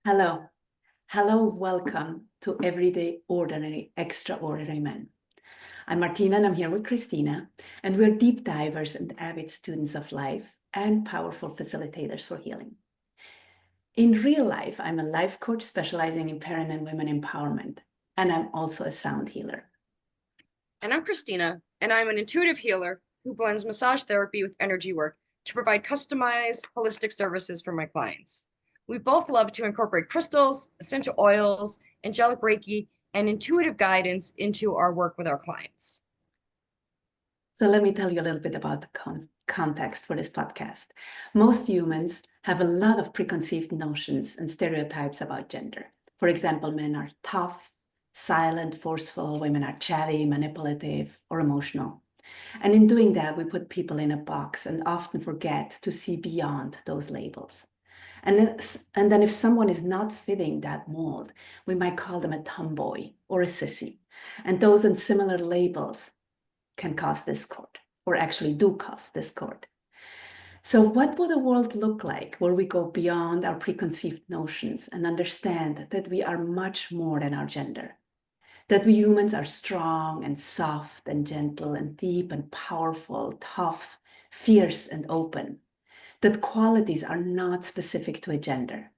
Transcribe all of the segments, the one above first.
Hello. Hello, welcome to Everyday Ordinary Extraordinary Men. I'm Martina and I'm here with Christina, and we're deep divers and avid students of life and powerful facilitators for healing. In real life, I'm a life coach specializing in parent and women empowerment, and I'm also a sound healer. And I'm Christina, and I'm an intuitive healer who blends massage therapy with energy work to provide customized, holistic services for my clients. We both love to incorporate crystals, essential oils, angelic Reiki, and intuitive guidance into our work with our clients. So let me tell you a little bit about the context for this podcast. Most humans have a lot of preconceived notions and stereotypes about gender. For example, men are tough, silent, forceful, women are chatty, manipulative, or emotional. And in doing that, we put people in a box and often forget to see beyond those labels. And then if someone is not fitting that mold, we might call them a tomboy or a sissy. And those and similar labels can cause discord, or actually do cause discord. So, what would a world look like where we go beyond our preconceived notions and understand that we are much more than our gender? That we humans are strong and soft and gentle and deep and powerful, tough, fierce and open. That qualities are not specific to a gender.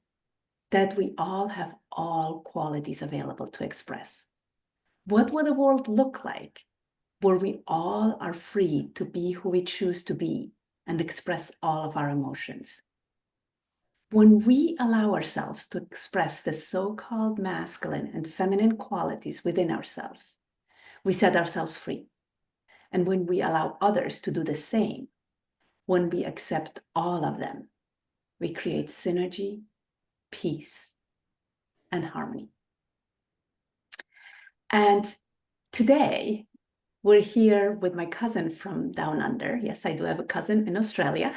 That we all have all qualities available to express. What would a world look like where we all are free to be who we choose to be and express all of our emotions? When we allow ourselves to express the so-called masculine and feminine qualities within ourselves, we set ourselves free. And when we allow others to do the same, when we accept all of them, we create synergy, peace, and harmony. And today, we're here with my cousin from down under. Yes, I do have a cousin in Australia.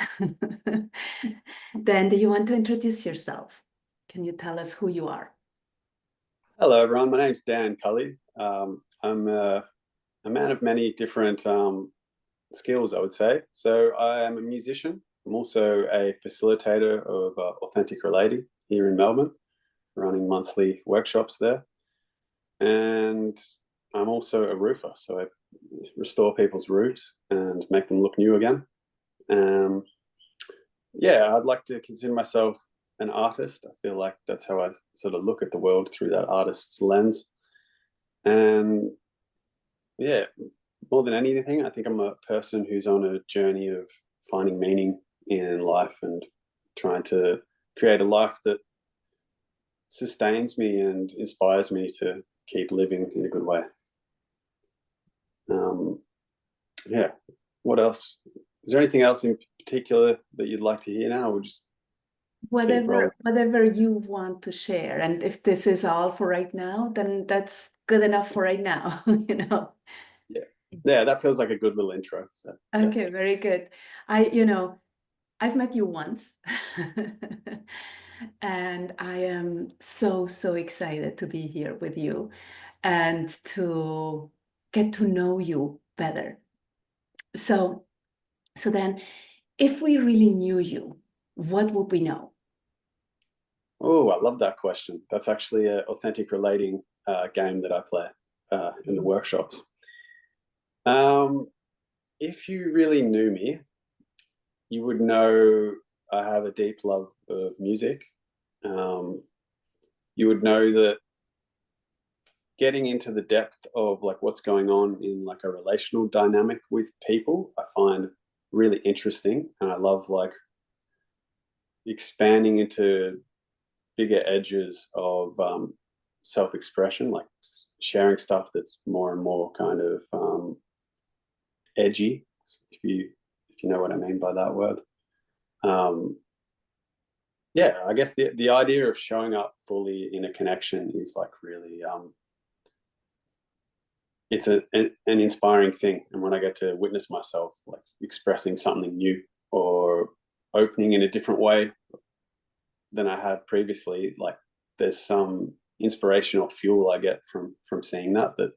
Dan, do you want to introduce yourself? Can you tell us who you are? Hello, everyone. My name's Dan Cully. I'm a man of many different skills, I would say. So I am a musician. I'm also a facilitator of Authentic Relating here in Melbourne, running monthly workshops there. And I'm also a roofer. So I restore people's roofs and make them look new again. Yeah, I'd like to consider myself an artist. I feel like that's how I sort of look at the world, through that artist's lens. And yeah, more than anything, I think I'm a person who's on a journey of finding meaning in life and trying to create a life that sustains me and inspires me to keep living in a good way. Yeah, what else? Is there anything else in particular that you'd like to hear now? Or just Whatever you want to share. And if this is all for right now, then that's good enough for right now, you know. Yeah, that feels like a good little intro. So yeah. Okay, very good. I've met you once, and I am so excited to be here with you and to get to know you better. So, so then, if we really knew you, what would we know? Oh, I love that question. That's actually an authentic relating game that I play in the workshops. If you really knew me, you would know I have a deep love of music. You would know that getting into the depth of like what's going on in like a relational dynamic with people, I find really interesting, and I love like expanding into bigger edges of self-expression, like sharing stuff that's more and more kind of edgy, if you know what I mean by that word. Yeah, I guess the idea of showing up fully in a connection is like really it's an inspiring thing. And when I get to witness myself like expressing something new or opening in a different way than I had previously, like there's some inspirational fuel I get from seeing that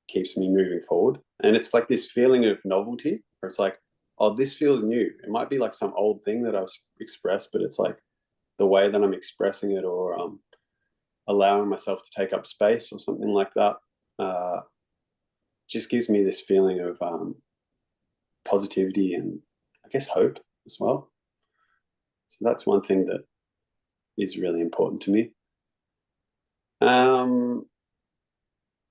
keeps me moving forward. And it's like this feeling of novelty where it's like, oh, this feels new. It might be like some old thing that I've expressed, but it's like the way that I'm expressing it, or allowing myself to take up space or something like that, just gives me this feeling of positivity and I guess hope as well. So that's one thing that is really important to me.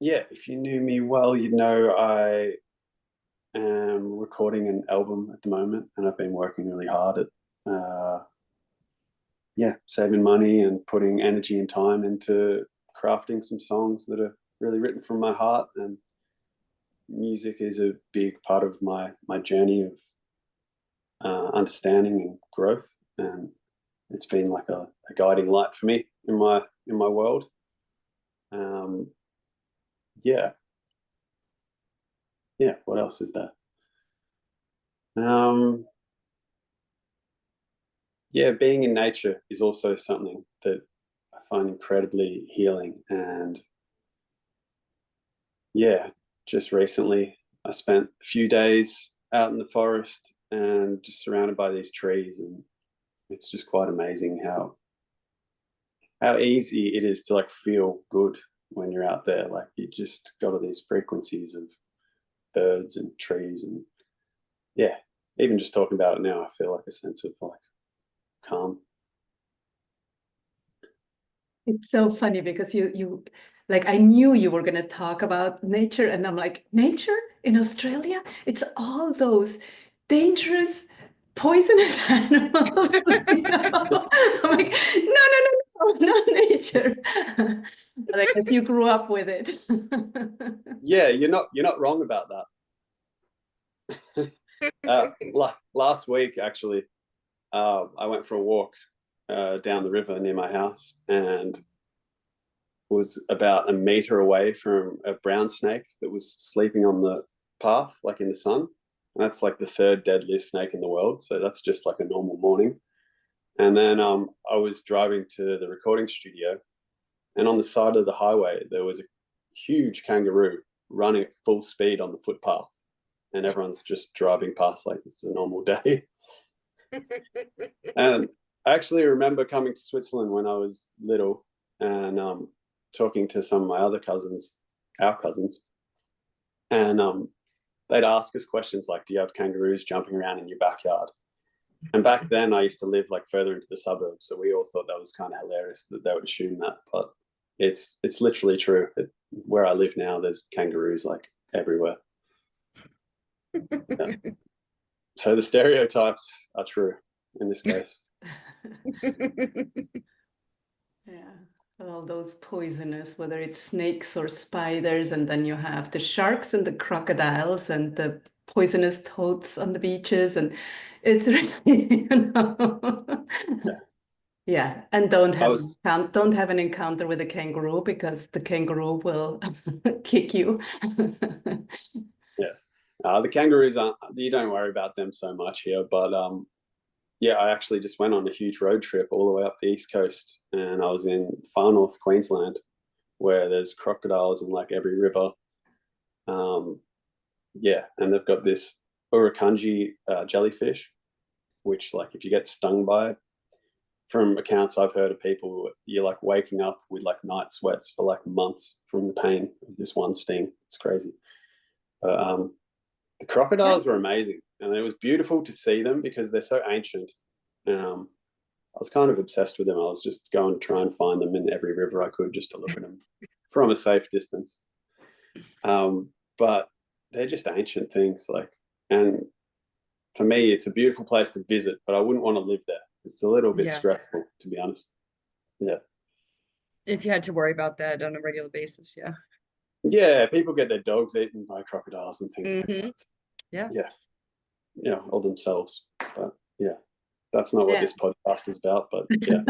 Yeah, if you knew me well, you'd know I am recording an album at the moment, and I've been working really hard at saving money and putting energy and time into crafting some songs that are really written from my heart. And music is a big part of my journey of understanding and growth, and it's been like a guiding light for me in my world. What else is there? Being in nature is also something that I find incredibly healing. And just recently I spent a few days out in the forest and just surrounded by these trees, and it's just quite amazing how easy it is to like feel good when you're out there. Like you just got all these frequencies of birds and trees, and even just talking about it now, I feel like a sense of like calm. It's so funny because you like, I knew you were going to talk about nature, and I'm like, nature in Australia? It's all those dangerous, poisonous animals. I'm like, no, not nature. But I guess you grew up with it. Yeah, you're not wrong about that. Last week, actually, I went for a walk down the river near my house, and was about a meter away from a brown snake that was sleeping on the path, like in the sun. And that's like the third deadliest snake in the world. So that's just like a normal morning. And then I was driving to the recording studio, and on the side of the highway, there was a huge kangaroo running at full speed on the footpath. And everyone's just driving past like it's a normal day. And I actually remember coming to Switzerland when I was little, and talking to some of my other cousins, our cousins, and they'd ask us questions like, do you have kangaroos jumping around in your backyard? And back then I used to live like further into the suburbs, so we all thought that was kind of hilarious that they would assume that, but it's literally true. Where I live now, there's kangaroos like everywhere. Yeah. So the stereotypes are true in this case. Yeah, all those poisonous, whether it's snakes or spiders, and then you have the sharks and the crocodiles and the poisonous toads on the beaches, and it's really, yeah. And don't have an encounter with a kangaroo, because the kangaroo will kick you. The kangaroos you don't worry about them so much here, but I actually just went on a huge road trip all the way up the East Coast, and I was in far north Queensland, where there's crocodiles in like every river. And they've got this Urukanji jellyfish, which like if you get stung by it, from accounts I've heard of people, you're like waking up with like night sweats for like months from the pain of this one sting. It's crazy. But the crocodiles were amazing, and it was beautiful to see them because they're so ancient. I was kind of obsessed with them. I was just going to try and find them in every river I could just to look at them from a safe distance. But they're just ancient things, like, and for me, it's a beautiful place to visit, but I wouldn't want to live there. It's a little bit stressful, to be honest. Yeah. If you had to worry about that on a regular basis, yeah. Yeah, people get their dogs eaten by crocodiles and things like that. Yeah, or themselves. But yeah, that's not what this podcast is about. But yeah.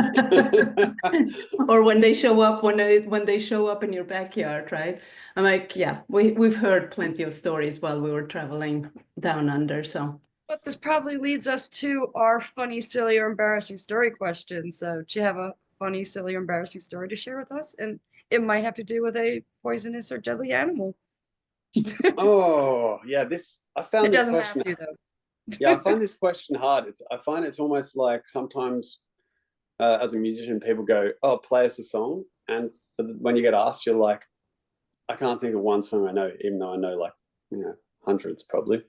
Or when they show up, when they show up in your backyard, right? I'm like, yeah, we've heard plenty of stories while we were traveling down under. So, but this probably leads us to our funny, silly, or embarrassing story question. So, do you have a funny, silly, or embarrassing story to share with us? And it might have to do with a poisonous or deadly animal. Oh, yeah. I found this question. Have to, though. Yeah, I find this question hard. I find it's almost like sometimes as a musician, people go, "Oh, play us a song," and when you get asked, you're like, "I can't think of one song I know," even though I know like hundreds probably.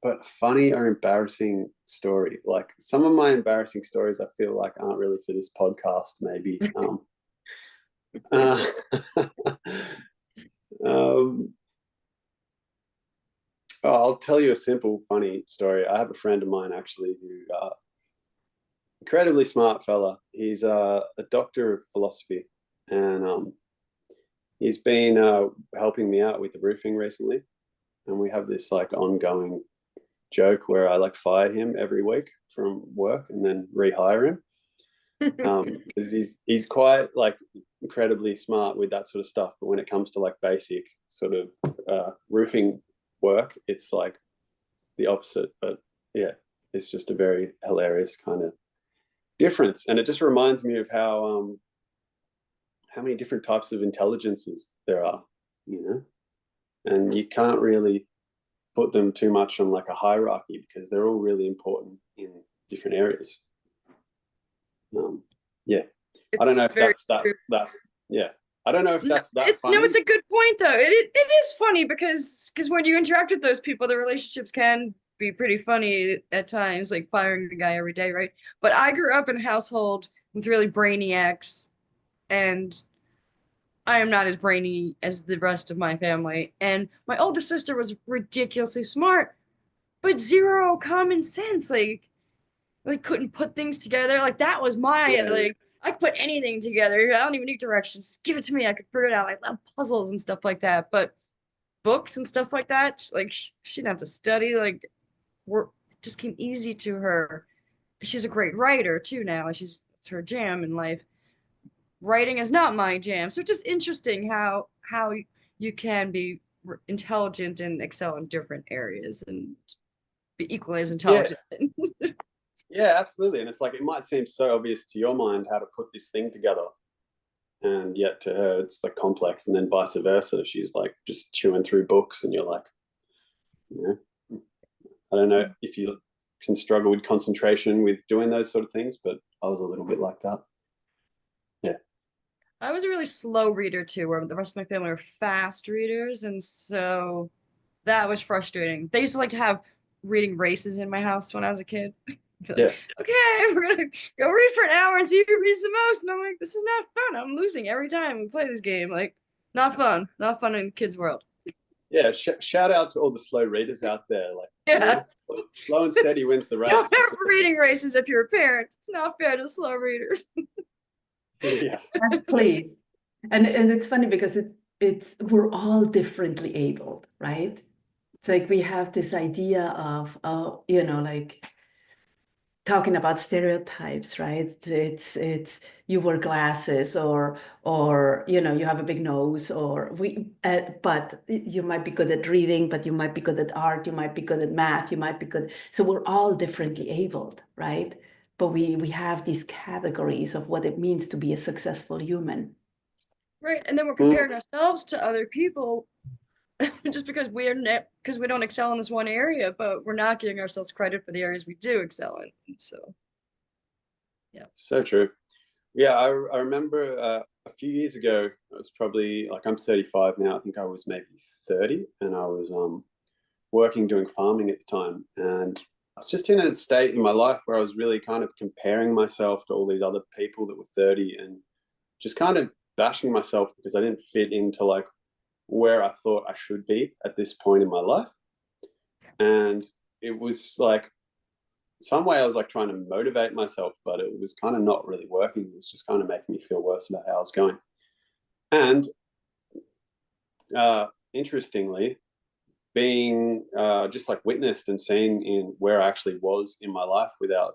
But funny or embarrassing story, like some of my embarrassing stories, I feel like aren't really for this podcast. Maybe. Um, I'll tell you a simple, funny story. I have a friend of mine actually who incredibly smart fella. He's a doctor of philosophy, and he's been helping me out with the roofing recently. And we have this like ongoing joke where I like fire him every week from work and then rehire him because he's quite like incredibly smart with that sort of stuff. But when it comes to like basic sort of roofing work, it's like the opposite. But yeah, it's just a very hilarious kind of difference, and it just reminds me of how many different types of intelligences there are, and you can't really put them too much on like a hierarchy because they're all really important in different areas. Yeah, I don't know if that's that. Yeah, I don't know if that's that funny. No, it's a good point though. It is funny because when you interact with those people, the relationships can be pretty funny at times, like firing the guy every day, right? But I grew up in a household with really brainiacs, and I am not as brainy as the rest of my family. And my older sister was ridiculously smart, but zero common sense. Like couldn't put things together. Like that was my like I could put anything together. I don't even need directions. Just give it to me. I could figure it out. I love puzzles and stuff like that. But books and stuff like that, like she didn't have to study. Like it just came easy to her. She's a great writer too now. It's her jam in life. Writing is not my jam. So it's just interesting how you can be intelligent and excel in different areas and be equally as intelligent. Yeah. Yeah, absolutely. And it's like, it might seem so obvious to your mind how to put this thing together. And yet to her, it's like complex. And then vice versa. She's like just chewing through books and you're like, I don't know if you can struggle with concentration with doing those sort of things, but I was a little bit like that. Yeah. I was a really slow reader too, where the rest of my family were fast readers. And so that was frustrating. They used to like to have reading races in my house when I was a kid. Yeah. Okay, we're gonna go read for an hour and see who reads the most. And I'm like, this is not fun. I'm losing every time we play this game. Like, not fun. Not fun in the kids' world. Yeah. Shout out to all the slow readers out there. Like, Yeah. Slow and steady wins the race. Don't have reading races if you're a parent. It's not fair to slow readers. Yeah. Please. And it's funny because it's we're all differently abled, right? It's like we have this idea of like talking about stereotypes, right? It's you wear glasses or you have a big nose or but you might be good at reading, but you might be good at art, you might be good at math, you might be good. So we're all differently abled, right? But we have these categories of what it means to be a successful human. Right, and then we're comparing ourselves to other people just because we don't excel in this one area, but we're not giving ourselves credit for the areas we do excel in. So, yeah. So true. Yeah, I remember a few years ago, it was probably like, I'm 35 now. I think I was maybe 30, and I was working doing farming at the time. And I was just in a state in my life where I was really kind of comparing myself to all these other people that were 30 and just kind of bashing myself because I didn't fit into like where I thought I should be at this point in my life. And it was like, some way I was like trying to motivate myself, but it was kind of not really working. It was just kind of making me feel worse about how I was going. And interestingly, being just like witnessed and seen in where I actually was in my life without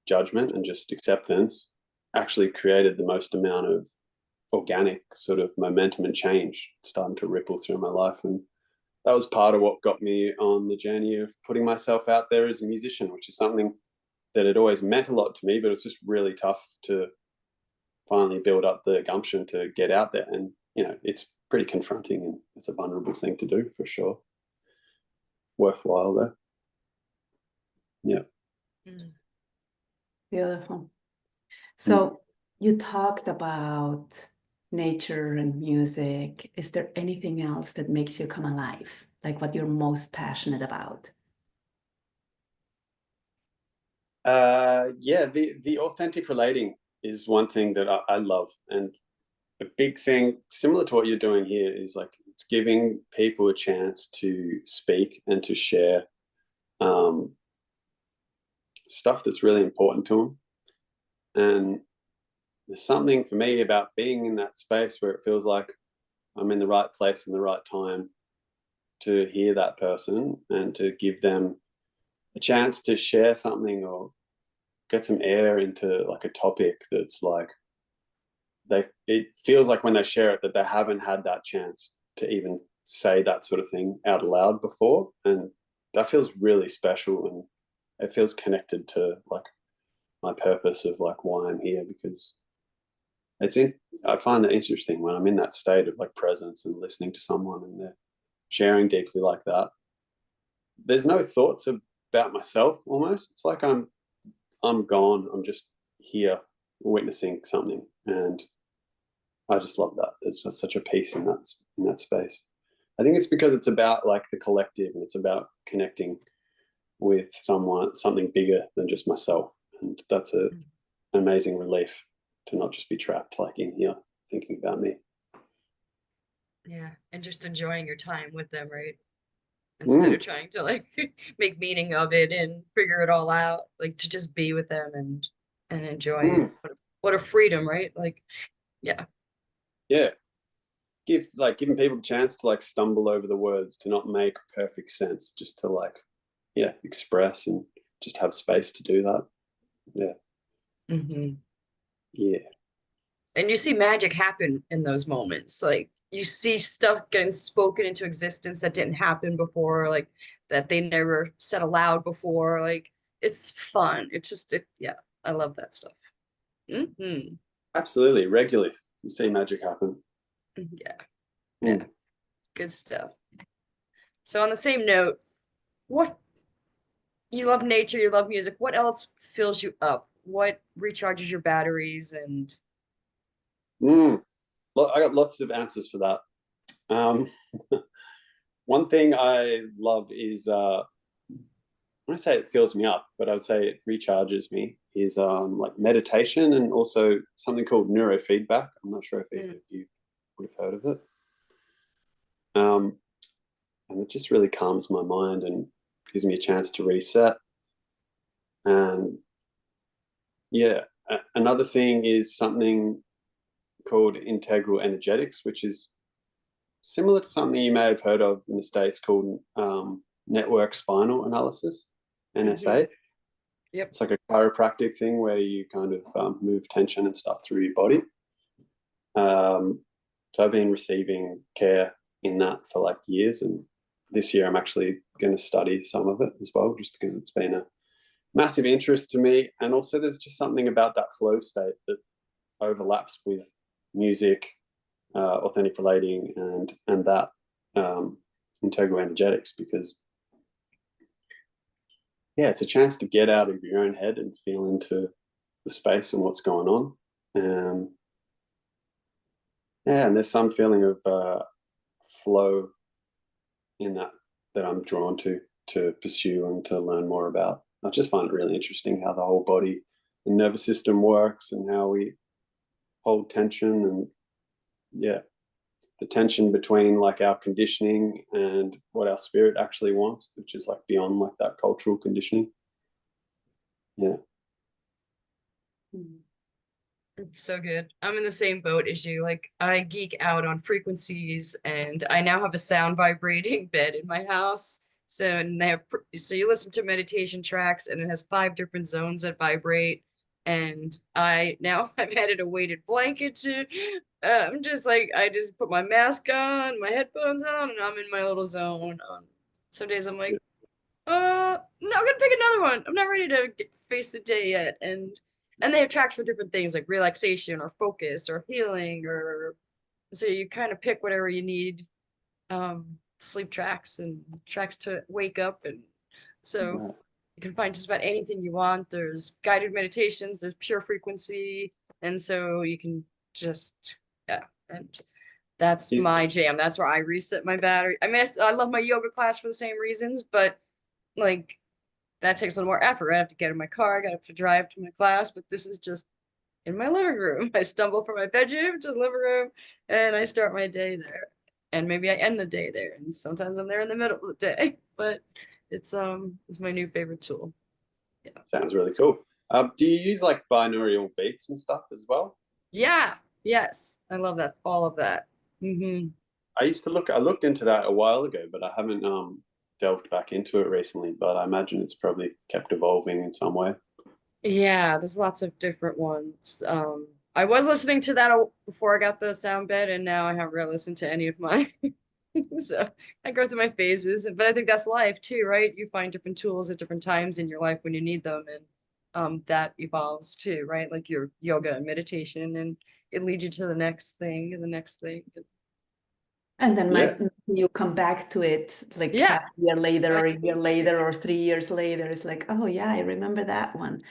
judgment and just acceptance actually created the most amount of organic sort of momentum and change starting to ripple through my life. And that was part of what got me on the journey of putting myself out there as a musician, which is something that had always meant a lot to me, but it's just really tough to finally build up the gumption to get out there. And, it's pretty confronting and it's a vulnerable thing to do for sure. Worthwhile though. Yeah. Beautiful. So you talked about nature and music. Is there anything else that makes you come alive? Like what you're most passionate about? Yeah, the authentic relating is one thing that I love. And a big thing similar to what you're doing here is like it's giving people a chance to speak and to share stuff that's really important to them. And there's something for me about being in that space where it feels like I'm in the right place in the right time to hear that person and to give them a chance to share something or get some air into like a topic that's like it feels like when they share it that they haven't had that chance to even say that sort of thing out loud before, and that feels really special, and it feels connected to like my purpose of like why I'm here, because I find it interesting when I'm in that state of like presence and listening to someone and they're sharing deeply like that. There's no thoughts about myself almost. It's like I'm gone. I'm just here witnessing something, and I just love that. There's just such a peace in that space. I think it's because it's about like the collective, and it's about connecting with something bigger than just myself, and that's an amazing relief to not just be trapped like in here thinking about me. Yeah, and just enjoying your time with them, right? Instead of trying to like make meaning of it and figure it all out, like to just be with them and enjoy it. What a freedom, right? Like, yeah. Yeah. Giving people the chance to like stumble over the words, to not make perfect sense, just to like, yeah, express and just have space to do that. Yeah. Yeah. And you see magic happen in those moments. Like you see stuff getting spoken into existence that didn't happen before, like that they never said aloud before. Like it's fun. Yeah, I love that stuff. Absolutely. Regularly. You see magic happen. Yeah. Yeah. Good stuff. So on the same note, what you love nature, you love music. What else fills you up? What recharges your batteries and I got lots of answers for that. One thing I love is I want to say it fills me up, but I would say it recharges me is like meditation and also something called neurofeedback. I'm not sure if either of you would have heard of it. And it just really calms my mind and gives me a chance to reset. And yeah, another thing is something called integral energetics, which is similar to something you may have heard of in the States called network spinal analysis, NSA. Yep. It's like a chiropractic thing where you kind of move tension and stuff through your body. So I've been receiving care in that for like years, and this year I'm actually going to study some of it as well, just because it's been a massive interest to me. And also there's just something about that flow state that overlaps with music, authentic relating, and that integral energetics, because yeah, it's a chance to get out of your own head and feel into the space and what's going on. Yeah, and there's some feeling of flow in that I'm drawn to pursue and to learn more about. I just find it really interesting how the whole body and nervous system works and how we hold tension, and yeah, the tension between like our conditioning and what our spirit actually wants, which is like beyond like that cultural conditioning. Yeah. It's so good. I'm in the same boat as you. Like I geek out on frequencies, and I now have a sound vibrating bed in my house. So and they have so you listen to meditation tracks, and it has 5 different zones that vibrate. And I now I've added a weighted blanket to. I'm just like I just put my mask on, my headphones on, and I'm in my little zone. Some days I'm like, no, I'm gonna pick another one. I'm not ready to face the day yet. And they have tracks for different things like relaxation or focus or healing, or so you kind of pick whatever you need. Sleep tracks and tracks to wake up, and so You can find just about anything you want. There's guided meditations, there's pure frequency. And so you can just, yeah. And that's Is my jam. That's where I reset my battery. I mean, I love my yoga class for the same reasons, but like that takes a little more effort. I have to get in my car, I got to drive to my class, but this is just in my living room. I stumble from my bedroom to the living room and I start my day there. And maybe I end the day there. And sometimes I'm there in the middle of the day, but it's my new favorite tool. Yeah. sounds really cool. Do you use like binaural beats and stuff as well? Yeah. Yes. I love that. All of that. I looked into that a while ago, but I haven't delved back into it recently, but I imagine it's probably kept evolving in some way. Yeah, there's lots of different ones. I was listening to that before I got the sound bed, and now I haven't really listened to any of mine. So I go through my phases, but I think that's life too, right? You find different tools at different times in your life when you need them, and that evolves too, right? Like your yoga and meditation, and it leads you to the next thing and the next thing. And then Yeah. you come back to it like Yeah, half a year later or a exactly. year later or 3 years later. It's like, oh yeah, I remember that one.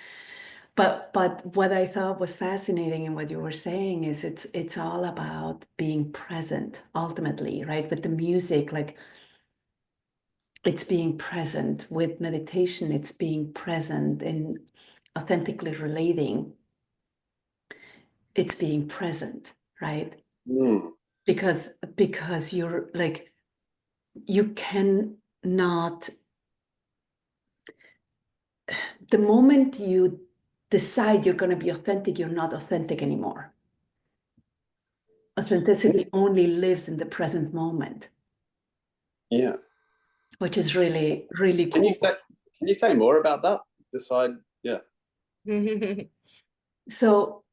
But what I thought was fascinating in what you were saying is it's all about being present ultimately, right? With the music, like it's being present. With meditation, it's being present in authentically relating. It's being present, right? Mm. Because you're like, you cannot, the moment you decide you're going to be authentic, you're not authentic anymore. Authenticity only lives in the present moment, Yeah. which is really, really Can cool. you say more about that? Decide, yeah. So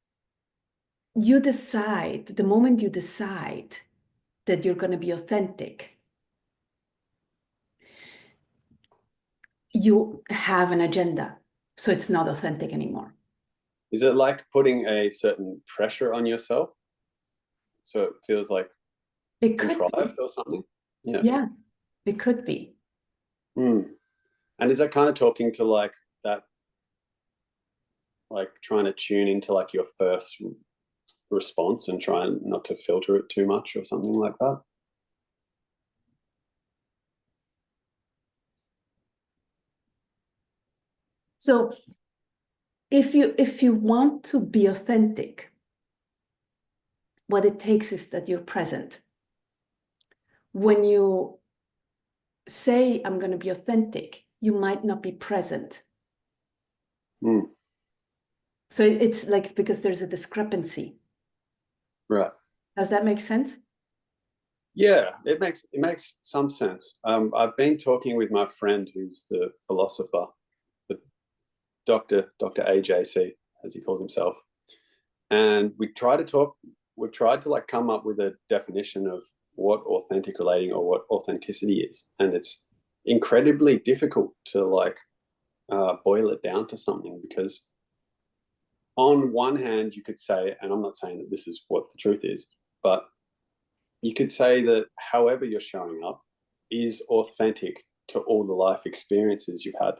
you decide, the moment you decide that you're going to be authentic, you have an agenda. So it's not authentic anymore. Is it like putting a certain pressure on yourself so it feels like It could be. contrived or something? Yeah. Yeah, it could be. Mm. And is that kind of talking to like that, like trying to tune into like your first response and try and not to filter it too much or something like that? So if you want to be authentic, what it takes is that you're present. When you say, I'm going to be authentic, you might not be present. Mm. So it's like, because there's a discrepancy. Right. Does that make sense? Yeah, it makes some sense. I've been talking with my friend who's the philosopher, the Dr. AJC, as he calls himself, and we've tried to like come up with a definition of what authentic relating or what authenticity is, and it's incredibly difficult to like boil it down to something, because on one hand you could say, and I'm not saying that this is what the truth is, but you could say that however you're showing up is authentic to all the life experiences you've had.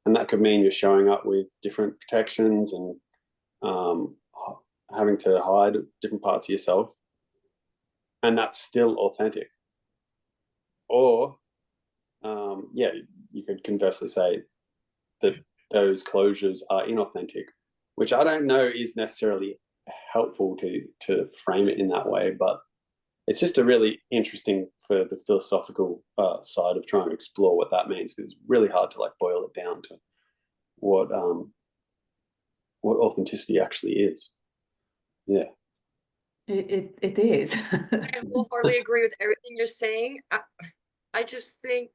And that could mean you're showing up with different protections and having to hide different parts of yourself. And that's still authentic. Or, yeah, you could conversely say that those closures are inauthentic, which I don't know is necessarily helpful to frame it in that way, but it's just a really interesting for the philosophical side of trying to explore what that means, because it's really hard to like boil it down to what authenticity actually is. Yeah. It is. I wholeheartedly agree with everything you're saying. I just think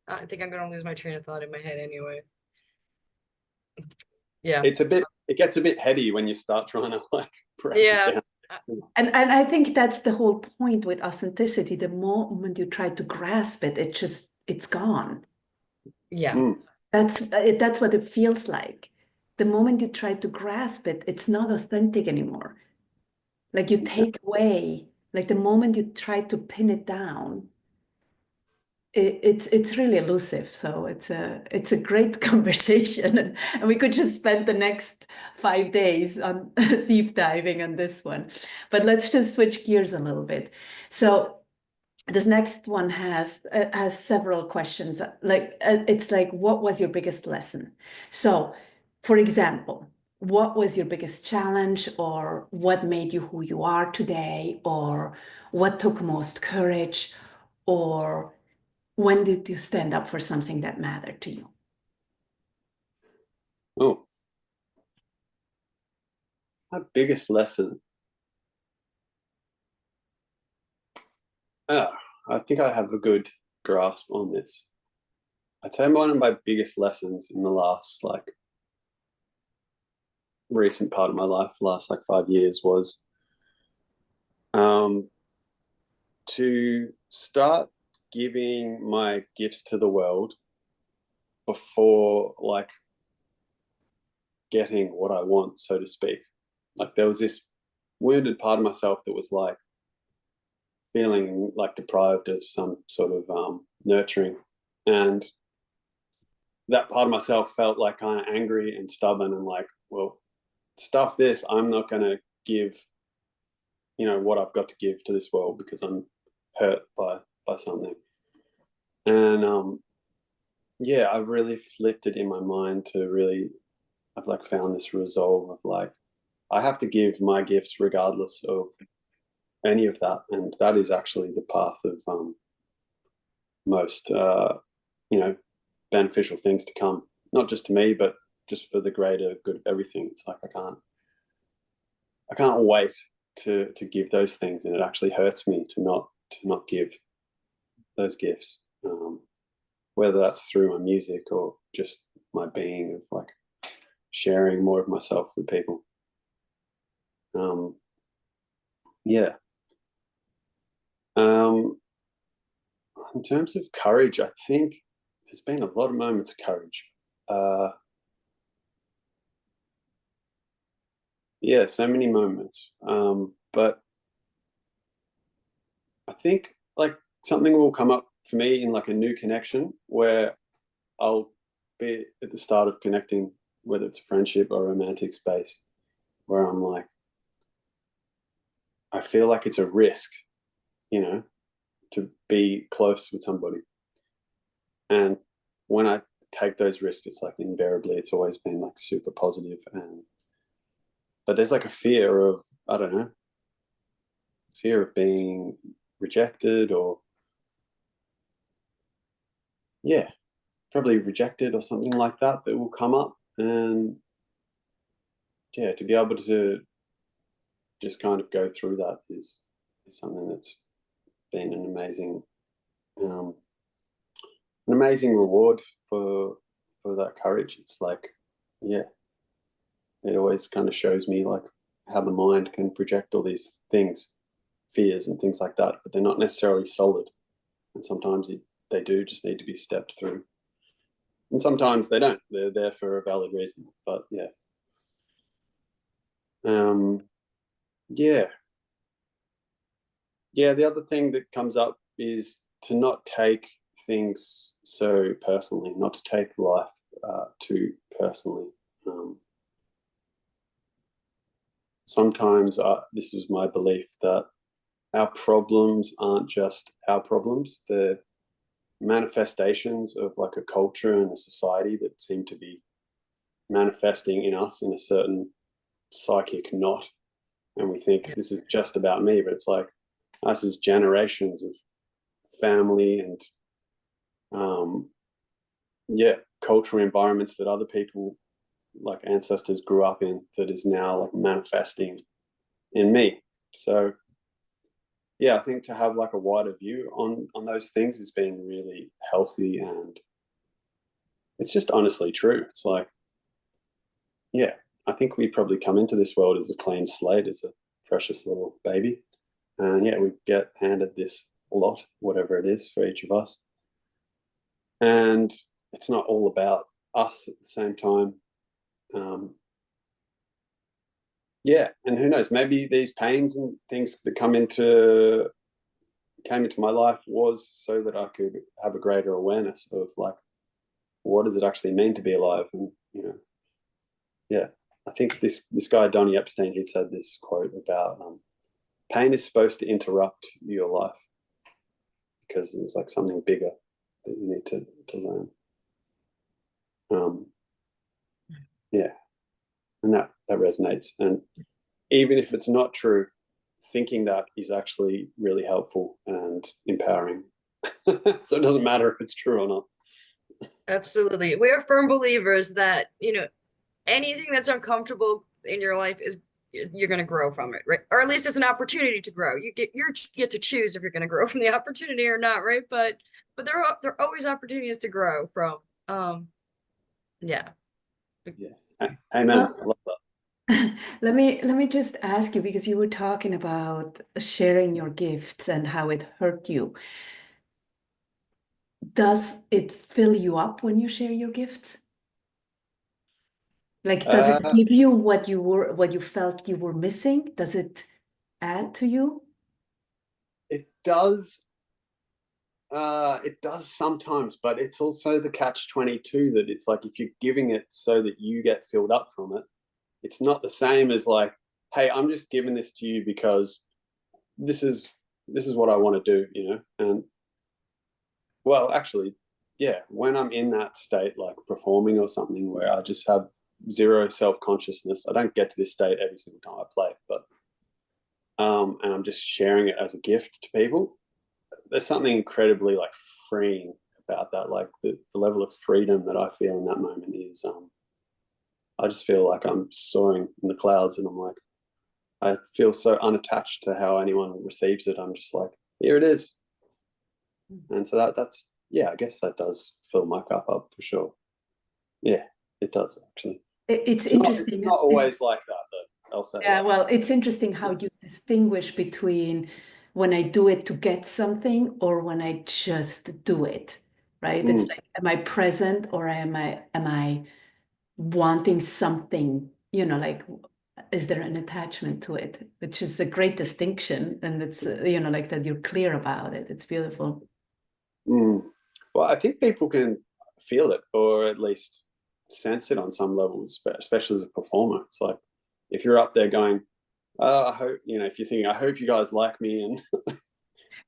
I think I'm gonna lose my train of thought in my head anyway. Yeah. It gets a bit heady when you start trying to like break it Yeah. down. And I think that's the whole point with authenticity. The moment you try to grasp it, it's gone. Yeah. Mm. That's what it feels like. The moment you try to grasp it, it's not authentic anymore. Like you take away, like the moment you try to pin it down, it's really elusive. So it's a great conversation, and we could just spend the next 5 days on deep diving on this one. But let's just switch gears a little bit. So this next one has several questions. Like it's like, what was your biggest lesson? So, for example, what was your biggest challenge, or what made you who you are today, or what took most courage, or when did you stand up for something that mattered to you? Oh, my biggest lesson. I think I have a good grasp on this. I'd say one of my biggest lessons in the last like recent part of my life, last like 5 years, was to start giving my gifts to the world before like getting what I want, so to speak. Like there was this wounded part of myself that was like feeling like deprived of some sort of nurturing, and that part of myself felt like kind of angry and stubborn and like, well, stuff this, I'm not going to give, what I've got to give to this world because I'm hurt by something. And yeah, I really flipped it in my mind to really, I've like found this resolve of like, I have to give my gifts regardless of any of that, and that is actually the path of most beneficial things to come, not just to me but just for the greater good of everything. It's like I can't wait to give those things, and it actually hurts me to not give those gifts, whether that's through my music or just my being of like sharing more of myself with people. Yeah. In terms of courage, I think there's been a lot of moments of courage. Yeah, so many moments. But I think like something will come up for me in like a new connection where I'll be at the start of connecting, whether it's a friendship or a romantic space, where I'm like, I feel like it's a risk, to be close with somebody. And when I take those risks, it's like invariably it's always been like super positive. But there's like a fear of, I don't know, fear of being rejected, or yeah, probably rejected or something like that will come up. And yeah, to be able to just kind of go through that is something that's been um, an amazing reward for that courage. It's like, yeah, it always kind of shows me like how the mind can project all these things, fears and things like that, but they're not necessarily solid. And sometimes they do just need to be stepped through. And sometimes they don't. They're there for a valid reason. But yeah. Yeah. Yeah, the other thing that comes up is to not take things so personally, not to take life too personally. Sometimes this was my belief that our problems aren't just our problems. They're manifestations of like a culture and a society that seem to be manifesting in us in a certain psychic knot. And we think this is just about me, but it's like us as generations of family and cultural environments that other people like ancestors grew up in that is now like manifesting in me. So yeah, I think to have like a wider view on those things has been really healthy, and it's just honestly true. It's like, yeah, I think we probably come into this world as a clean slate, as a precious little baby, and yeah, we get handed this lot, whatever it is for each of us, and it's not all about us at the same time. Yeah, and who knows, maybe these pains and things that come into came into my life was so that I could have a greater awareness of like, what does it actually mean to be alive? And, you know, yeah, I think this guy, Donnie Epstein, he said this quote about pain is supposed to interrupt your life because there's like something bigger that you need to learn. Yeah, and that resonates. And even if it's not true, thinking that is actually really helpful and empowering. So it doesn't matter if it's true or not. Absolutely. We are firm believers that, you know, anything that's uncomfortable in your life is you're going to grow from it, right? Or at least it's an opportunity to grow. You get to choose if you're going to grow from the opportunity or not, right? But there are always opportunities to grow from. Yeah. Yeah. Amen. I love that. Let me just ask you, because you were talking about sharing your gifts and how it hurt you. Does it fill you up when you share your gifts? Like, does it give you what you felt you were missing? Does it add to you? It does. It does sometimes, but it's also the catch-22 that it's like if you're giving it so that you get filled up from it, it's not the same as like, hey, I'm just giving this to you because this is what I want to do, you know. And well, actually, yeah, when I'm in that state, like performing or something where I just have zero self-consciousness, I don't get to this state every single time I play, but and I'm just sharing it as a gift to people. There's something incredibly like freeing about that. Like the level of freedom that I feel in that moment is I just feel like I'm soaring in the clouds, and I'm like, I feel so unattached to how anyone receives it. I'm just like, here it is. And so that's yeah, I guess that does fill my cup up for sure. Yeah, it does actually. It's interesting. It's not always like that, though. I'll say. Yeah, well, it's interesting how you distinguish between when I do it to get something or when I just do it, right? It's like, am I present or am I wanting something, you know, like, is there an attachment to it? Which is a great distinction. And it's, you know, like that you're clear about it. It's beautiful. Well, I think people can feel it or at least sense it on some levels, especially as a performer. It's like if you're up there going, oh, I hope, you know, if you're thinking, I hope you guys like me, and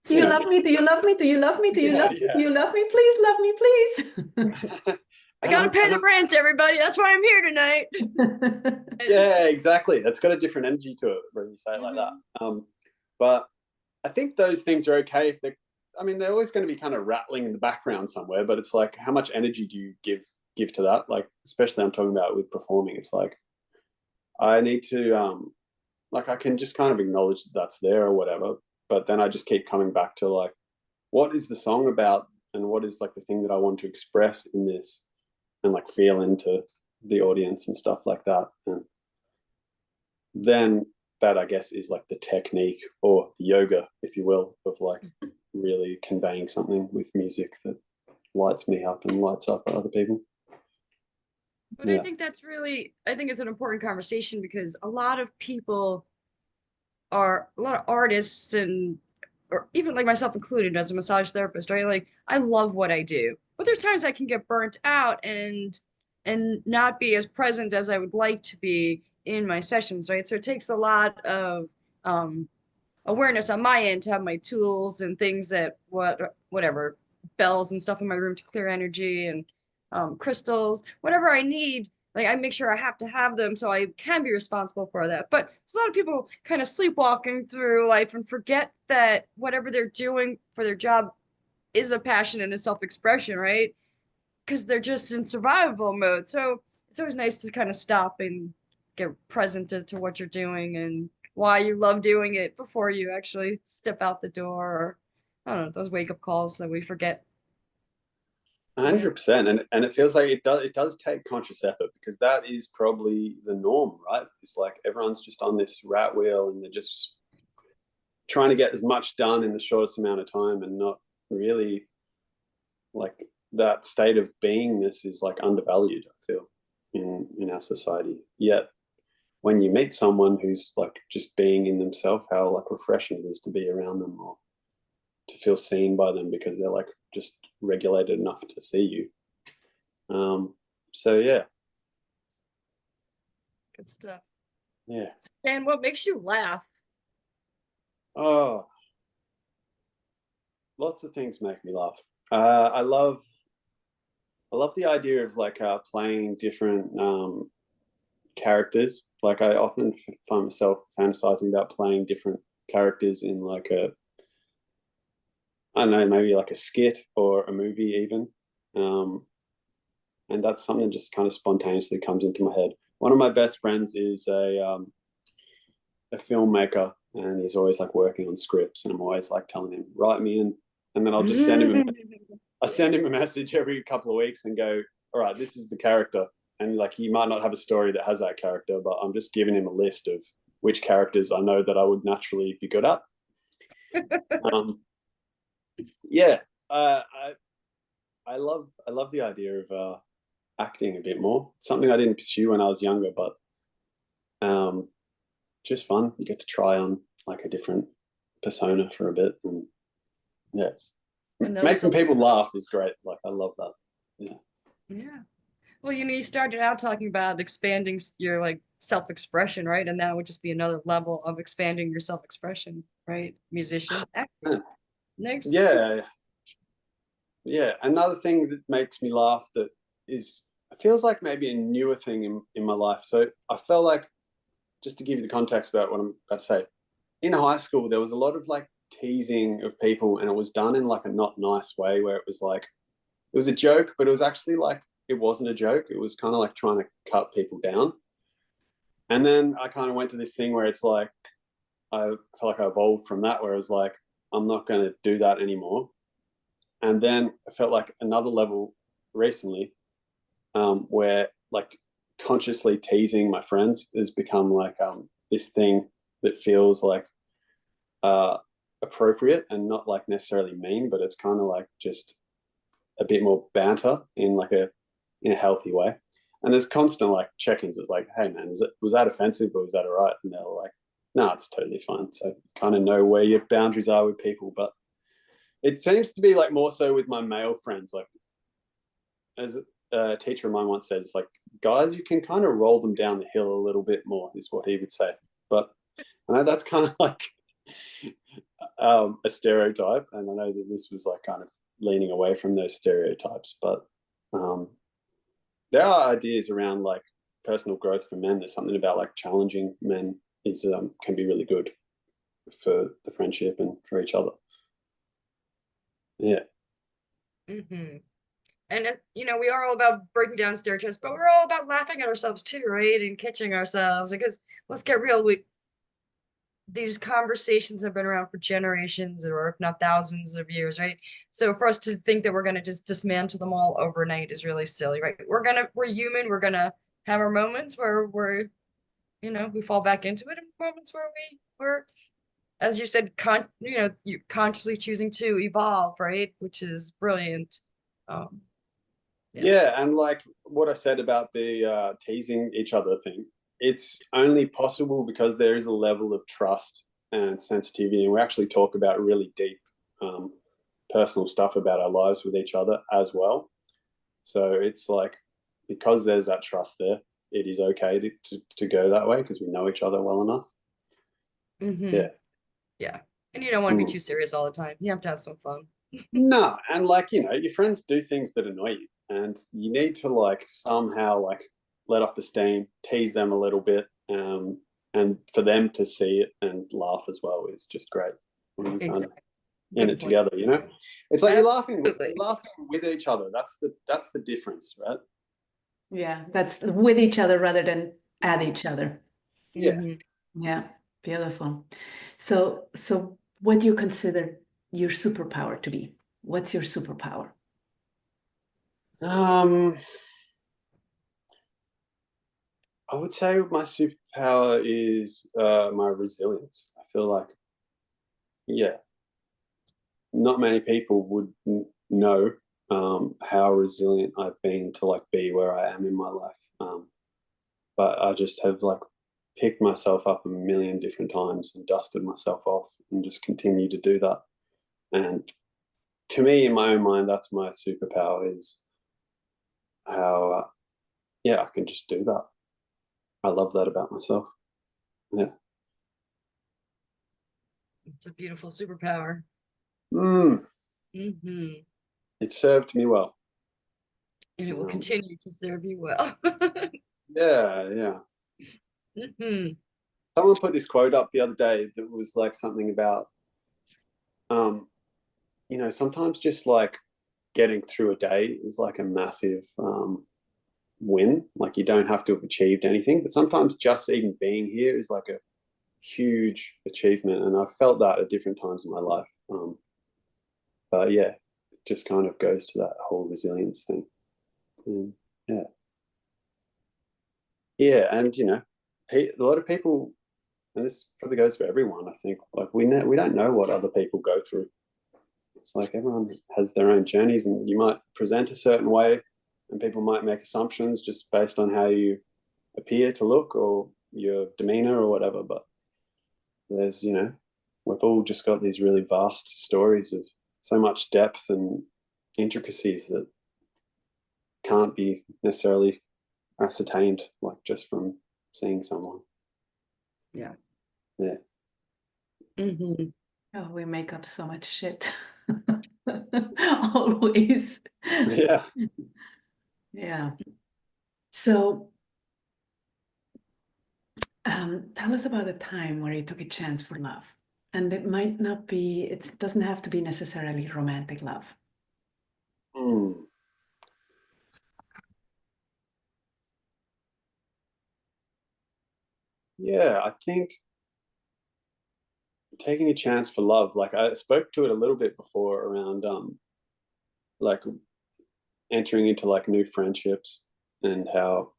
do you love me? Do you love me? Do you love me? Do you love me? Do you love me? Please love me, please. I gotta pay the rent, everybody. That's why I'm here tonight. Yeah, exactly. That's got a different energy to it when you say it like that. But I think those things are okay if they're always going to be kind of rattling in the background somewhere, but it's like, how much energy do you give to that? Like, especially I'm talking about with performing, it's like, I need to, like, I can just kind of acknowledge that that's there or whatever, but then I just keep coming back to like, what is the song about? And what is like the thing that I want to express in this, and like feel into the audience and stuff like that. And then that, I guess, is like the technique or the yoga, if you will, of like really conveying something with music that lights me up and lights up other people. But yeah. I think it's an important conversation because a lot of artists or even like myself included as a massage therapist, right? Like I love what I do, but there's times I can get burnt out and not be as present as I would like to be in my sessions, right? So it takes a lot of awareness on my end to have my tools and things that whatever bells and stuff in my room to clear energy and crystals, whatever I need. Like I make sure I have to have them so I can be responsible for that. But there's a lot of people kind of sleepwalking through life and forget that whatever they're doing for their job is a passion and a self-expression, right? Because they're just in survival mode. So it's always nice to kind of stop and get present to what you're doing and why you love doing it before you actually step out the door, or I don't know, those wake-up calls that we forget. 100%. And it feels like it does take conscious effort, because that is probably the norm, right? It's like everyone's just on this rat wheel and they're just trying to get as much done in the shortest amount of time, and not really like that state of beingness is like undervalued, I feel, in our society. Yet when you meet someone who's like just being in themselves, how like refreshing it is to be around them, or feel seen by them because they're like just regulated enough to see you. So yeah. Good stuff. Yeah. And what makes you laugh? Oh, lots of things make me laugh. I love the idea of like playing different characters. Like I often find myself fantasizing about playing different characters in like I don't know, maybe like a skit or a movie even. And that's something that just kind of spontaneously comes into my head. One of my best friends is a filmmaker, and he's always like working on scripts, and I'm always like telling him, write me in, and then I'll just send him I send him a message every couple of weeks and go, all right, this is the character. And like he might not have a story that has that character, but I'm just giving him a list of which characters I know that I would naturally be good at. Yeah, I love the idea of acting a bit more. It's something I didn't pursue when I was younger, but just fun. You get to try on like a different persona for a bit, and yes, making people laugh is great. Like I love that. Yeah. Yeah. Well, you started out talking about expanding your like self-expression, right? And that would just be another level of expanding your self-expression, right? Musician, acting. Next. Yeah. Yeah. Another thing that makes me laugh that is feels like maybe a newer thing in my life. So I felt like, just to give you the context about what I'm about to say, in high school there was a lot of like teasing of people, and it was done in like a not nice way, where it was like it was a joke, but it was actually like it wasn't a joke. It was kind of like trying to cut people down. And then I kind of went to this thing where it's like I felt like I evolved from that, where it was like I'm not going to do that anymore. And then I felt like another level recently, where like consciously teasing my friends has become like this thing that feels like appropriate and not like necessarily mean, but it's kind of like just a bit more banter in a healthy way. And there's constant like check-ins. It's like, hey man, was that offensive or was that all right? And they're like, no, it's totally fine. So you kind of know where your boundaries are with people. But it seems to be like more so with my male friends. Like as a teacher of mine once said, it's like, guys, you can kind of roll them down the hill a little bit more, is what he would say. But I know that's kind of like a stereotype, and I know that this was like kind of leaning away from those stereotypes, but there are ideas around like personal growth for men. There's something about like challenging men is can be really good for the friendship and for each other. Yeah. Mm-hmm. And we are all about breaking down stereotypes, but we're all about laughing at ourselves too, right? And catching ourselves. Because let's get real, these conversations have been around for generations, or if not thousands of years, right? So for us to think that we're going to just dismantle them all overnight is really silly, right? We're human. We're gonna have our moments where we fall back into it, and moments where we're, as you said, you consciously choosing to evolve, right? Which is brilliant. Yeah, and like what I said about the teasing each other thing, it's only possible because there is a level of trust and sensitivity, and we actually talk about really deep personal stuff about our lives with each other as well. So it's like, because there's that trust there, it is okay to go that way because we know each other well enough. Mm-hmm. Yeah, and you don't want to be too serious all the time. You have to have some fun. No, and like your friends do things that annoy you, and you need to like somehow like let off the steam, tease them a little bit, and for them to see it and laugh as well is just great. Exactly. In it together, it's like Absolutely. you're laughing with each other. That's the difference, right? Yeah, that's with each other rather than at each other. Yeah. Mm-hmm. Yeah, beautiful. So what do you consider your superpower to be? What's your superpower? I would say my superpower is my resilience. I feel like, yeah, not many people would know how resilient I've been to like be where I am in my life. But I just have like picked myself up a million different times and dusted myself off and just continue to do that. And to me, in my own mind, that's my superpower, is how, yeah, I can just do that. I love that about myself. Yeah. It's a beautiful superpower. Mm, Hmm. it served me well. And it will continue to serve you well. Yeah, yeah. Hmm. Someone put this quote up the other day that was like something about, um, sometimes just like getting through a day is like a massive win. Like you don't have to have achieved anything, but sometimes just even being here is like a huge achievement. And I've felt that at different times in my life. But yeah, it just kind of goes to that whole resilience thing. And yeah. Yeah. And, a lot of people, and this probably goes for everyone, I think, like we don't know what other people go through. It's like everyone has their own journeys, and you might present a certain way, and people might make assumptions just based on how you appear to look or your demeanor or whatever. But there's, we've all just got these really vast stories of so much depth and intricacies that can't be necessarily ascertained, like just from seeing someone. Yeah. Yeah. Hmm. Oh, we make up so much shit. Always. Yeah. Yeah. So, tell us about a time where you took a chance for love. And it might not be, it doesn't have to be necessarily romantic love. Mm. Yeah, I think taking a chance for love, like I spoke to it a little bit before around like entering into like new friendships, and how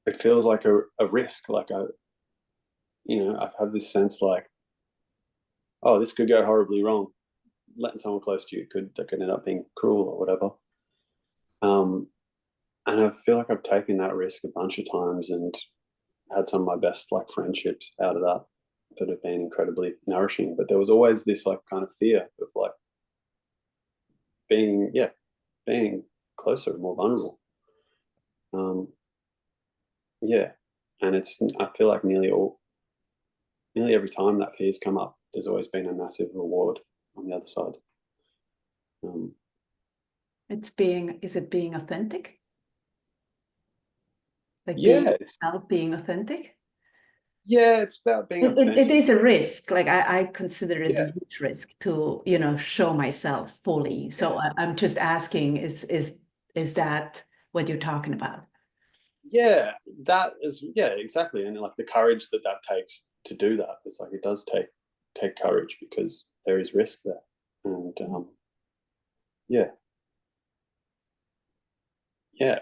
it feels like a risk. Like I've had this sense like, oh, this could go horribly wrong. Letting someone close to you that could end up being cruel or whatever. Um, and I feel like I've taken that risk a bunch of times and had some of my best like friendships out of that have been incredibly nourishing. But there was always this like kind of fear of like being closer and more vulnerable. Um, yeah, and I feel like nearly every time that fear's come up, there's always been a massive reward on the other side. Um, Is it being authentic? Like yeah, being authentic? it's about being It authentic. is a risk. Like I consider it a Yeah, huge risk to, show myself fully. So yeah, I'm just asking, is that what you're talking about? yeah. That is, yeah, exactly. And like the courage that takes to do that, it's like it does take courage, because there is risk there. And yeah, yeah.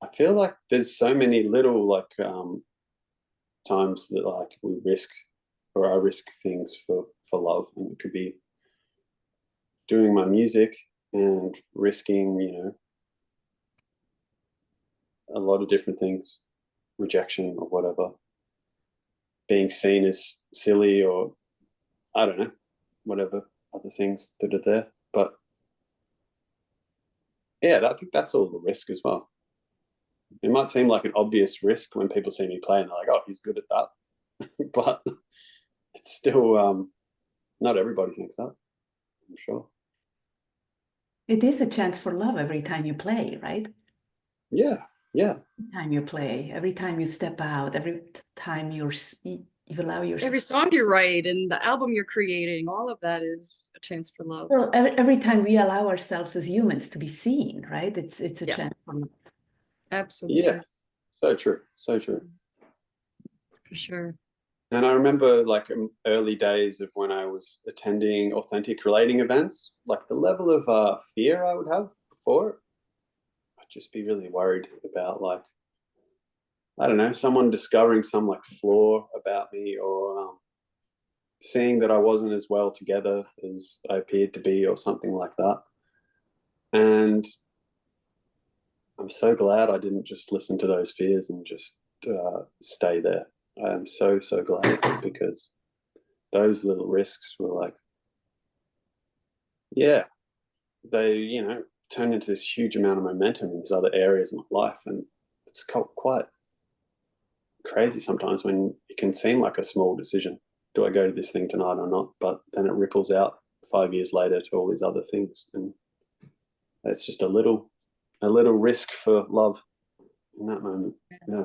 I feel like there's so many little like times that like we risk, or I risk things for love, and it could be doing my music and risking, a lot of different things, rejection or whatever, being seen as silly, or I don't know, whatever other things that are there. But yeah, I think that's all the risk as well. It might seem like an obvious risk when people see me play and they're like, oh, he's good at that. But it's still, not everybody thinks that, I'm sure. It is a chance for love every time you play, right? Yeah, yeah. Every time you play, every time you step out, every time you allow yourself. Every song you write and the album you're creating, all of that is a chance for love. Well, every time we allow ourselves as humans to be seen, right? It's a Yeah, chance for love. absolutely. Yeah, so true, so true. For sure. And I remember like early days of when I was attending authentic relating events, like the level of fear I would have before, I'd just be really worried about like, I don't know, someone discovering some like flaw about me, or seeing that I wasn't as well together as I appeared to be, or something like that. And I'm so glad I didn't just listen to those fears and just stay there. I am so glad, because those little risks were like yeah, they, turn into this huge amount of momentum in these other areas of my life. And it's quite crazy sometimes when it can seem like a small decision. Do I go to this thing tonight or not? But then it ripples out 5 years later to all these other things. And it's just a little risk for love in that moment. Yeah.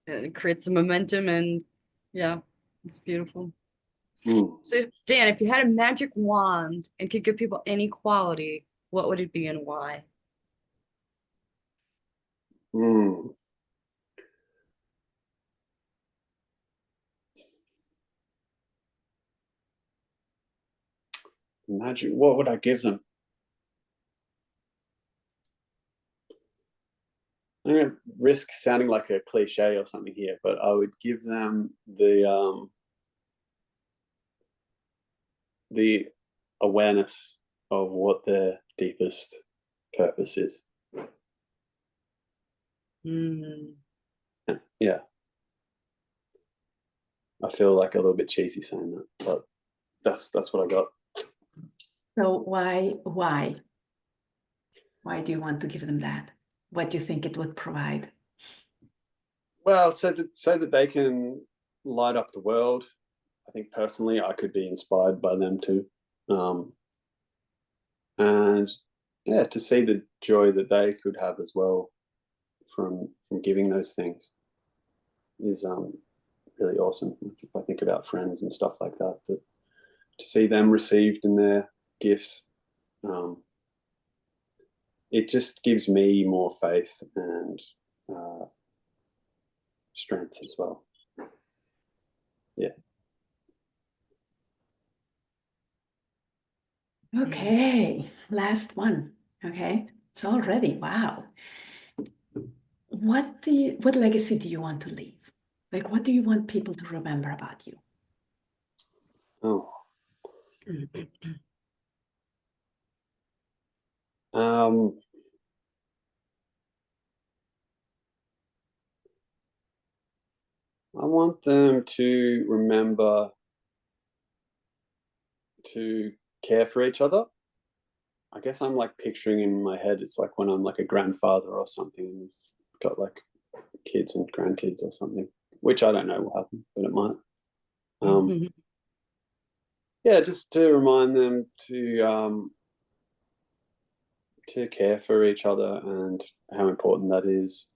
It creates a momentum, and yeah, it's beautiful. Mm. So Dan, if you had a magic wand and could give people any quality, what would it be and why? Mm. Imagine, what would I give them? I'm going to risk sounding like a cliche or something here, but I would give them the awareness of what their deepest purpose is. Mm. Yeah. I feel like a little bit cheesy saying that, but that's what I got. So why do you want to give them that? What do you think it would provide? Well, so that they can light up the world. I think personally I could be inspired by them too. And yeah, to see the joy that they could have as well from giving those things is really awesome. If I think about friends and stuff like that, but to see them received in their gifts, it just gives me more faith and strength as well. Yeah. Okay, last one. Okay, it's already, wow. What legacy do you want to leave? Like, what do you want people to remember about you? Oh. I want them to remember to care for each other. I guess I'm like picturing in my head, it's like when I'm like a grandfather or something, and got like kids and grandkids or something, which I don't know will happen, but it might. Yeah, just to remind them to care for each other and how important that is.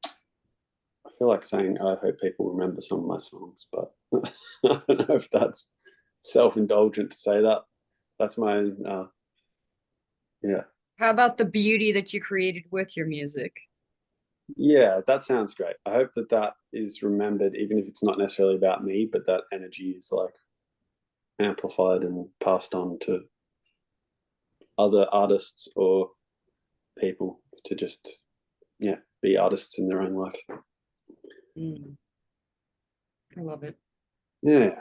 I feel like saying I hope people remember some of my songs, but I don't know if that's self-indulgent to say that. That's my yeah. How about the beauty that you created with your music? Yeah, that sounds great. I hope that is remembered, even if it's not necessarily about me, but that energy is like amplified and passed on to other artists or people to just, yeah, be artists in their own life. Mm. I love it. Yeah.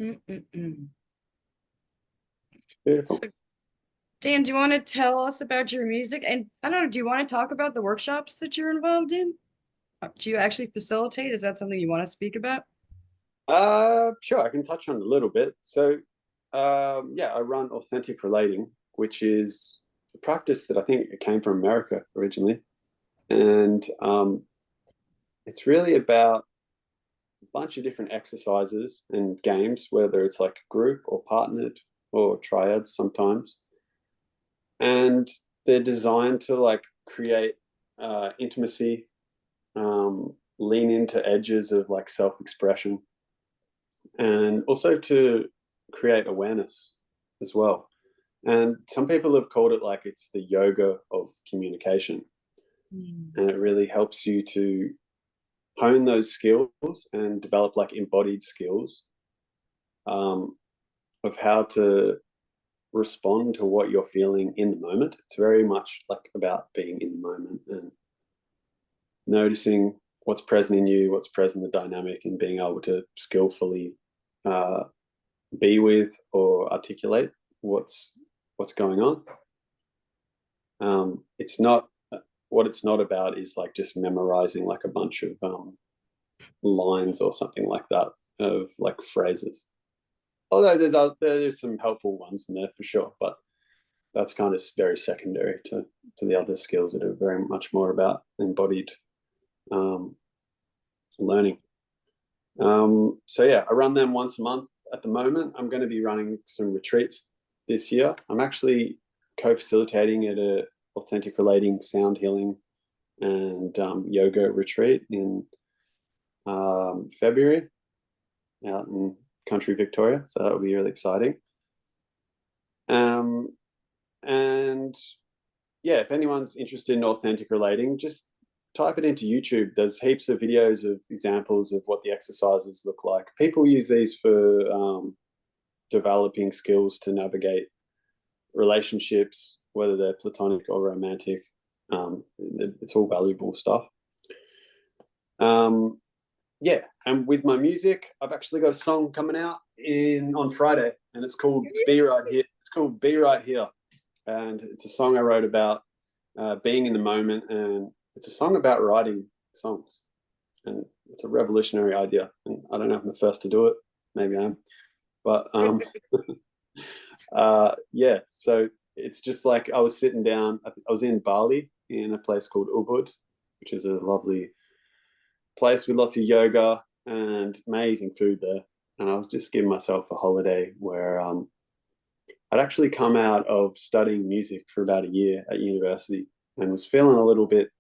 Mm-mm-mm. Beautiful. So, Dan, do you want to tell us about your music? And I don't know, do you want to talk about the workshops that you're involved in? Do you actually facilitate? Is that something you want to speak about? Sure, I can touch on a little bit. So, yeah, I run Authentic Relating, which is a practice that I think it came from America originally. And it's really about a bunch of different exercises and games, whether it's like group or partnered or triads sometimes. And they're designed to like create intimacy, lean into edges of like self-expression, and also to create awareness as well. And some people have called it like it's the yoga of communication. And it really helps you to hone those skills and develop like embodied skills of how to respond to what you're feeling in the moment. It's very much like about being in the moment and noticing what's present in you, what's present in the dynamic, and being able to skillfully be with or articulate what's going on. It's not what it's not about is like just memorizing like a bunch of lines or something like that of like phrases. Although there's some helpful ones in there for sure, but that's kind of very secondary to the other skills that are very much more about embodied learning. So yeah, I run them once a month at the moment. I'm going to be running some retreats this year. I'm actually co-facilitating at a authentic relating, sound healing, and yoga retreat in February out in country Victoria. So that will be really exciting. And yeah, if anyone's interested in authentic relating, just type it into YouTube. There's heaps of videos of examples of what the exercises look like. People use these for developing skills to navigate relationships, whether they're platonic or romantic. It's all valuable stuff. Yeah, and with my music, I've actually got a song coming out on Friday, and it's called Be Right Here. It's called Be Right Here, and it's a song I wrote about being in the moment, and it's a song about writing songs, and it's a revolutionary idea. And I don't know if I'm the first to do it. Maybe I am, but yeah. So it's just like I was sitting down. I was in Bali in a place called Ubud, which is a lovely place with lots of yoga and amazing food there. And I was just giving myself a holiday where I'd actually come out of studying music for about a year at university and was feeling a little bit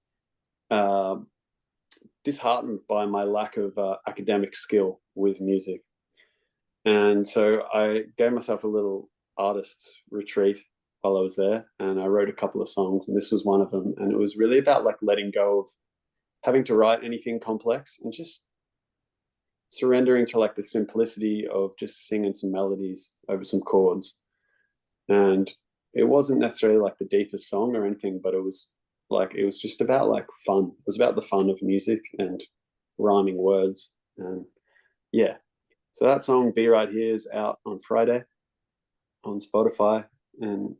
disheartened by my lack of academic skill with music. And so I gave myself a little artist's retreat while I was there, and I wrote a couple of songs, and this was one of them. And it was really about like letting go of having to write anything complex and just surrendering to like the simplicity of just singing some melodies over some chords. And it wasn't necessarily like the deepest song or anything, but it was just about like fun. It was about the fun of music and rhyming words. And yeah, so that song Be Right Here is out on Friday on Spotify, and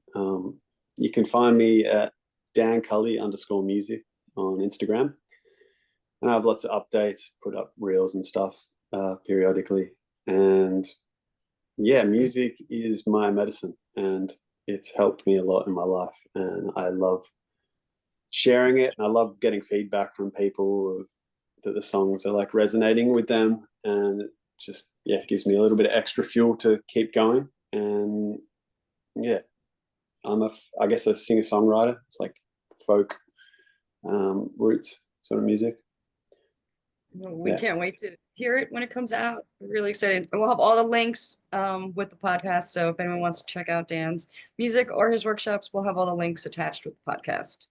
you can find me at Dan_Cully_ on Instagram. And I have lots of updates, put up reels and stuff periodically. And yeah, music is my medicine, and it's helped me a lot in my life. And I love sharing it. And I love getting feedback from people that the songs are like resonating with them. And it just, yeah, gives me a little bit of extra fuel to keep going. And yeah, I guess a singer-songwriter. It's like folk roots sort of music. We can't wait to hear it when it comes out. We're really excited. And we'll have all the links with the podcast. So if anyone wants to check out Dan's music or his workshops, we'll have all the links attached with the podcast.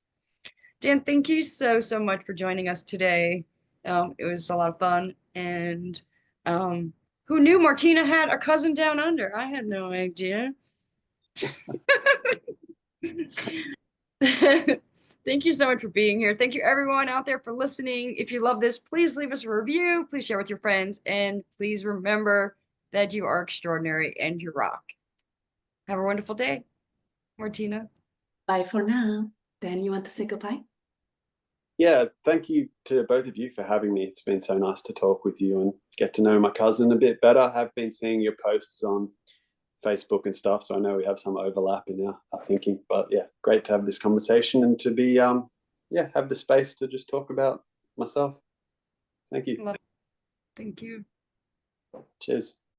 Dan, thank you so much for joining us today. It was a lot of fun. And who knew Martina had a cousin down under? I had no idea. Thank you so much for being here. Thank you everyone out there for listening. If you love this, please leave us a review. Please share with your friends. And please remember that you are extraordinary and you rock. Have a wonderful day. Martina. Bye for now. Dan, you want to say goodbye? Yeah, thank you to both of you for having me. It's been so nice to talk with you and get to know my cousin a bit better. I have been seeing your posts on Facebook and stuff, so I know we have some overlap in our thinking. But yeah, great to have this conversation and to be have the space to just talk about myself. Thank you. Love it. Thank you. Cheers.